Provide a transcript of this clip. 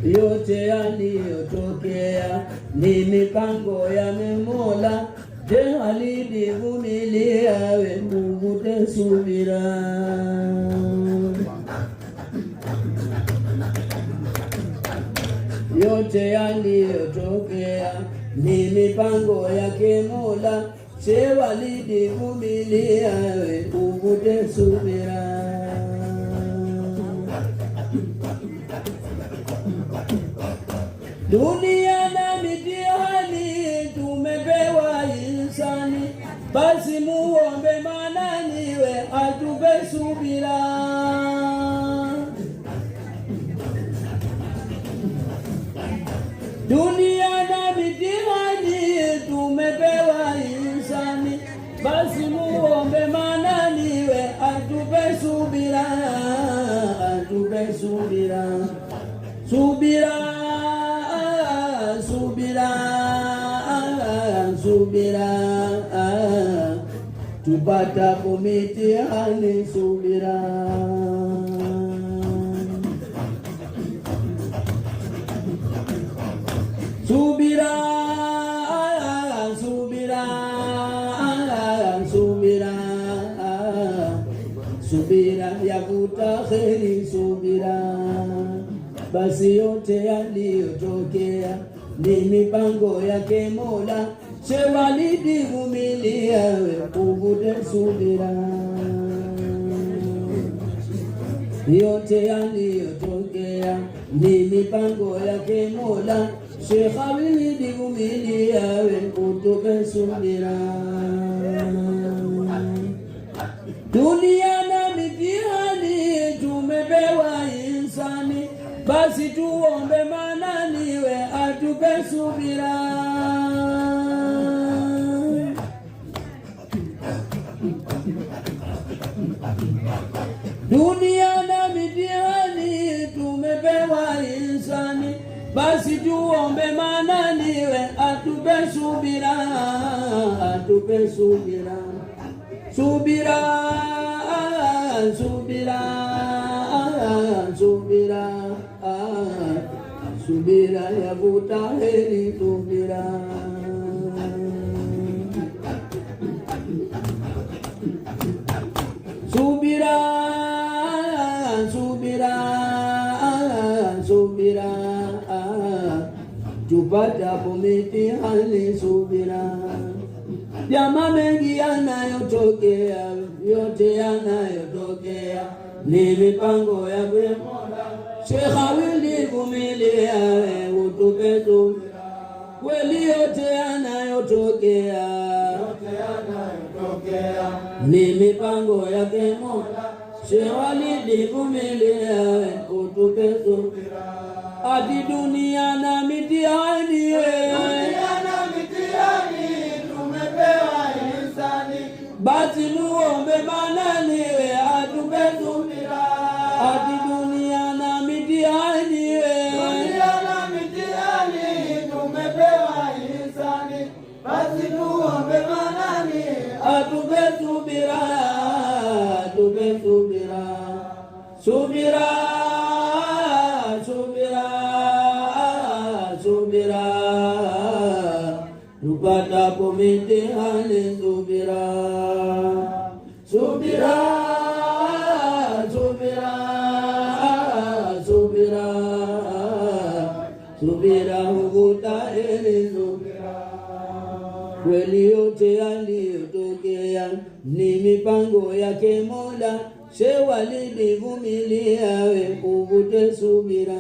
yote yaliyotokea ni mipango ya Mola. Je, Walidi vumilia, we uvute subira. Yote yaliyotokea ni mipango yake Mola. Je, Walidi vumilia, we uvute subira. Dunia na mitihani tumepewa insani, basi muombe Manani we atupe subira. Dunia na mitihani tumepewa insani, basi muombe Manani we atupe subira, atupe subira. Subira, subira, subira, tupatapo mitihani subira. Subira, subira, subira, subira yavuta kheri subira. Basi yote yaliyotokea ni mipango yake Mola. Je, Walidi vumilia, we uvute subira. Yote yaliyotokea ni mipango yake Mola. Je, Walidi vumilia, we utupe subira. Dunia na mitihani tumepewa insani, basi tuombe Manani we atupe subira. Dunia na mitihani tumepewa insani, basi tuombe Manani we atupe subira, atupe subira. Subira, subira, subira, subira yavuta heri subira. Subira, subira, subira, tupatapo mitihani subira. Jama mengi yanayotokea, yote yanayotokea ni mipango ya Mola. Sheikh Walidi vumilia, we utupe subira. Kweli yote yanayotokea, ni mipango yake Mola. Sheikh Walidi vumilia, we utupe subira. Ati dunia na mitihani, basi muombe Manani we atupe subira. Ati dunia na mitihani, dunia na mitihani tumepewa insani, basi muombe Manani atupe subira, atupe subira. Subira, subira, subira, tupatapo mitihani subira. Subira, subira, subira, subira huvuta heri subira. Kweli yote yaliyotokea ni mipango yake Mola. Je, Walidi vumilia, we uvute subira.